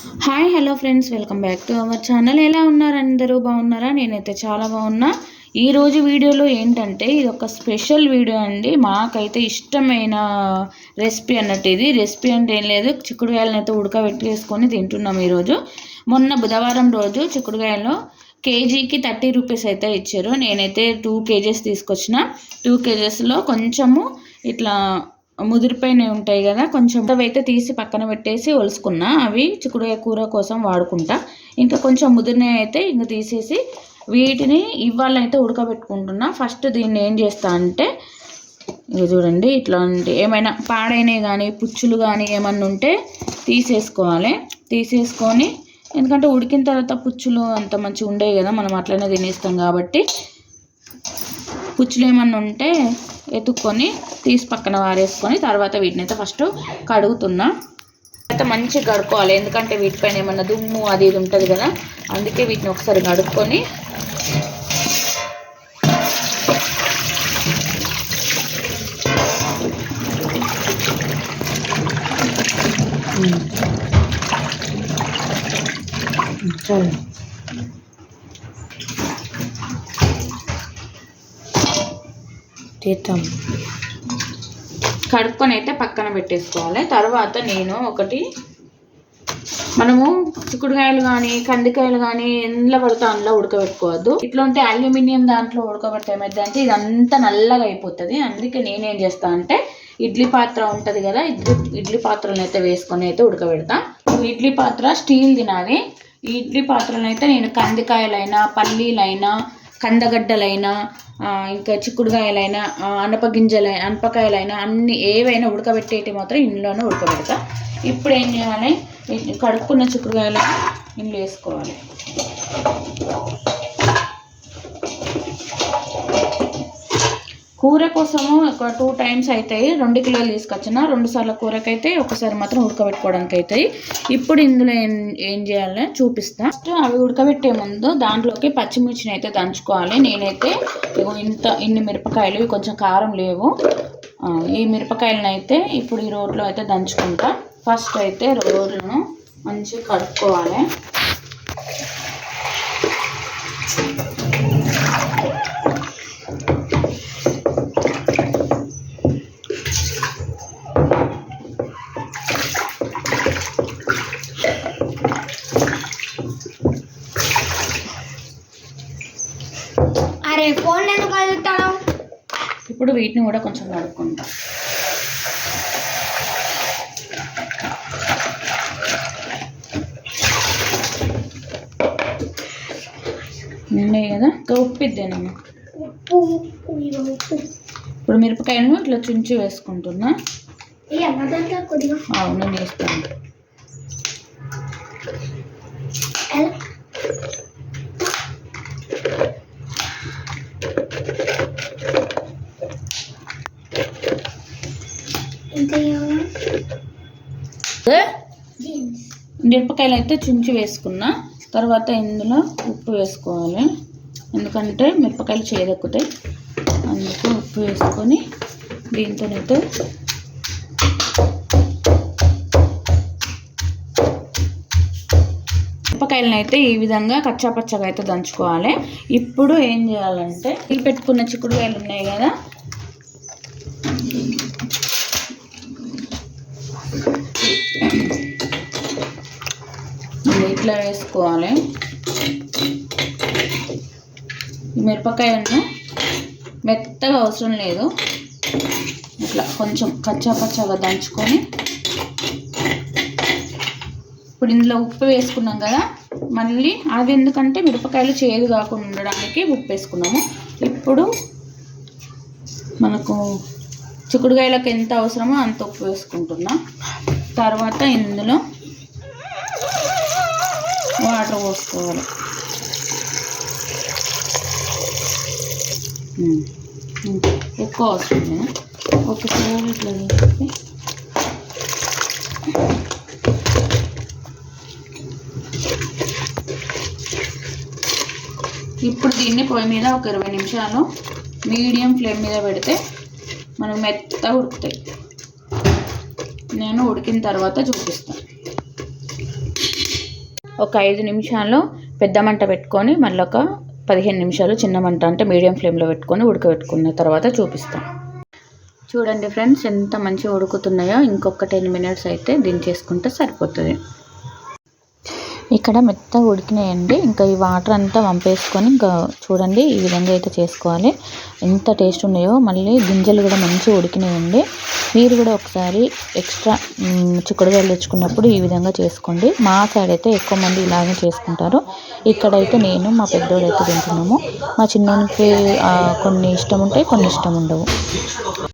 Hi hello friends, welcome back to our channel. ఎలా ఉన్నారు అందరూ? బాగున్నారా? నేనైతే చాలా బాగున్నా. ఈరోజు వీడియోలో ఏంటంటే ఇది ఒక స్పెషల్ వీడియో అండి. మాకైతే ఇష్టమైన రెసిపీ అన్నట్టు. ఇది రెసిపీ అంటే ఏం లేదు, చిక్కుడుకాయలను అయితే ఉడకబెట్టేసుకొని తింటున్నాం ఈరోజు. మొన్న బుధవారం రోజు చిక్కుడుకాయలు కేజీకి 30 రూపీస్ అయితే ఇచ్చారు. నేనైతే 2 kgs తీసుకొచ్చిన. 2 kgsలో కొంచెము ఇట్లా ముదిరిపోయినవి ఉంటాయి కదా, కొంచెం అయితే తీసి పక్కన పెట్టేసి ఒలుసుకున్నా. అవి చిక్కుడుకాయ కూర కోసం వాడుకుంటా. ఇంకా కొంచెం ముదిరినవి అయితే ఇంకా తీసేసి వీటిని ఇవాళైతే ఉడకబెట్టుకుంటున్నా. ఫస్ట్ దీన్ని ఏం చేస్తా అంటే, ఇది చూడండి, ఇట్లాంటి ఏమైనా పాడైనవి కానీ పుచ్చులు కానీ ఏమన్నా ఉంటే తీసేసుకోవాలి. తీసేసుకొని, ఎందుకంటే ఉడికిన తర్వాత పుచ్చులు అంత మంచిగా ఉండేవి కదా, మనం అట్లనే తినేస్తాం కాబట్టి పుచ్చులు ఏమన్నా ఉంటే ఎత్తుక్కొని తీసి పక్కన వారేసుకొని తర్వాత వీటిని అయితే ఫస్ట్ కడుగుతున్నా. అయితే మంచిగా కడుక్కోవాలి, ఎందుకంటే వీటిపైన ఏమన్నా దుమ్ము అది ఇది ఉంటుంది కదా, అందుకే వీటిని ఒకసారి కడుక్కొని కడుక్కొని అయితే పక్కన పెట్టేసుకోవాలి. తర్వాత నేను మనము చిక్కుడుకాయలు కానీ కందికాయలు కానీ ఎండ్ల పడితే అందులో ఉడకబెట్టుకోవద్దు. ఇట్లా ఉంటే అల్యూమినియం దాంట్లో ఉడకబెడితే ఏమైందంటే ఇదంతా నల్లగా అయిపోతుంది. అందుకే నేనేం చేస్తా అంటే ఇడ్లీ పాత్ర ఉంటుంది కదా, ఇడ్లీ పాత్రలను అయితే వేసుకొని అయితే ఉడకబెడతా. ఇడ్లీ పాత్ర స్టీల్ తినాలి. ఈ ఇడ్లీ పాత్రలను అయితే నేను కందికాయలైనా పల్లీలైనా కందగడ్డలైనా ఇంకా చిక్కుడుకాయలైనా అనపకాయలైనా అన్ని ఏవైనా ఉడకబెట్టేటి మాత్రం ఇంట్లోనే ఉడకబెడతా. ఇప్పుడు ఏం చేయాలి, కడుక్కున్న చిక్కుడుకాయలు ఇంట్లో వేసుకోవాలి. కూర కోసము ఒక 2 times అవుతాయి. 2 కిలోలు తీసుకొచ్చిన 2 సార్లు కూరకైతే ఒకసారి మాత్రం ఉడకబెట్టుకోవడానికి అవుతాయి. ఇప్పుడు ఇందులో ఏం చేయాలని చూపిస్తా. ఫస్ట్ అవి ఉడకబెట్టే ముందు దాంట్లోకి పచ్చిమిర్చిని అయితే దంచుకోవాలి. నేనైతే ఇన్ని మిరపకాయలు, ఇవి కొంచెం కారం లేవు, ఈ మిరపకాయలను అయితే ఇప్పుడు ఈ రోట్లో అయితే దంచుకుంటా. ఫస్ట్ అయితే రోడ్లను మంచిగా కడుక్కోవాలి. ఇప్పుడు వీటిని కూడా కొంచెం కడుక్కుంటాం. ఉన్నాయి కదా, ఇంకా ఉప్పు ఇద్దాను. ఇప్పుడు మిరపకాయలను ఇట్లా చుంచి వేసుకుంటున్నా. అవును, వేస్తాను. మిరపకాయలు అయితే చుంచి వేసుకున్నా. తర్వాత ఇందులో ఉప్పు వేసుకోవాలి, ఎందుకంటే మిరపకాయలు చేదెక్కుతాయి. అందుకు ఉప్పు వేసుకొని దీంతోనైతే మిరపకాయలను అయితే ఈ విధంగా కచ్చాపచ్చగా అయితే దంచుకోవాలి. ఇప్పుడు ఏం చేయాలంటే ఈ పెట్టుకున్న చిక్కుడుకాయలు ఉన్నాయి కదా, ఇట్లా వేసుకోవాలి. మిరపకాయలను మెత్తగా అవసరం లేదు, ఇట్లా కొంచెం కచ్చాపచ్చాగా దంచుకొని ఇప్పుడు ఇందులో ఉప్పు వేసుకున్నాం కదా, మళ్ళీ అది ఎందుకంటే మిరపకాయలు చేదు కాకుండా ఉండడానికి ఉప్పు వేసుకున్నాము. ఇప్పుడు మనకు చిక్కుడుకాయలకు ఎంత అవసరమో అంత ఉప్పు వేసుకుంటున్నాం. తర్వాత ఇందులో వాటర్ పోసుకోవాలి. ఎక్కువ అవసరం లేదు, ఒకసారి ఇట్లా వేసి ఇప్పుడు దీన్ని పొయ్యి మీద ఒక 20 నిమిషాలు మీడియం ఫ్లేమ్ మీద పెడితే మనకు మెత్తగా ఉడుకుతాయి. నేను ఉడికిన తర్వాత చూపిస్తాను. ఒక 5 నిమిషాలు పెద్ద మంట పెట్టుకొని మళ్ళీ ఒక 15 నిమిషాలు చిన్న మంట అంటే మీడియం ఫ్లేమ్లో పెట్టుకొని ఉడకబెట్టుకున్న తర్వాత చూపిస్తాం. చూడండి ఫ్రెండ్స్ ఎంత మంచిగా ఉడుకుతున్నాయో. ఇంకొక 10 మినిట్స్ అయితే దించేసుకుంటే సరిపోతుంది. ఇక్కడ మెత్తగా ఉడికినాయండి. ఇంకా ఈ వాటర్ అంతా వంపేసుకొని ఇంకా చూడండి ఈ విధంగా అయితే చేసుకోవాలి. ఎంత టేస్ట్ ఉన్నాయో. మళ్ళీ గింజలు కూడా మంచిగా ఉడికినాయండి. మీరు కూడా ఒకసారి ఎక్స్ట్రా చిక్కుడుకాయలు తెచ్చుకున్నప్పుడు ఈ విధంగా చేసుకోండి. మా సైడ్ అయితే ఎక్కువ మంది ఇలాగే చేసుకుంటారు. ఇక్కడైతే నేను మా పెద్దోడైతే తింటున్నాము. మా చిన్నోనికి కొన్ని ఇష్టం ఉంటాయి, కొన్ని ఇష్టం ఉండవు.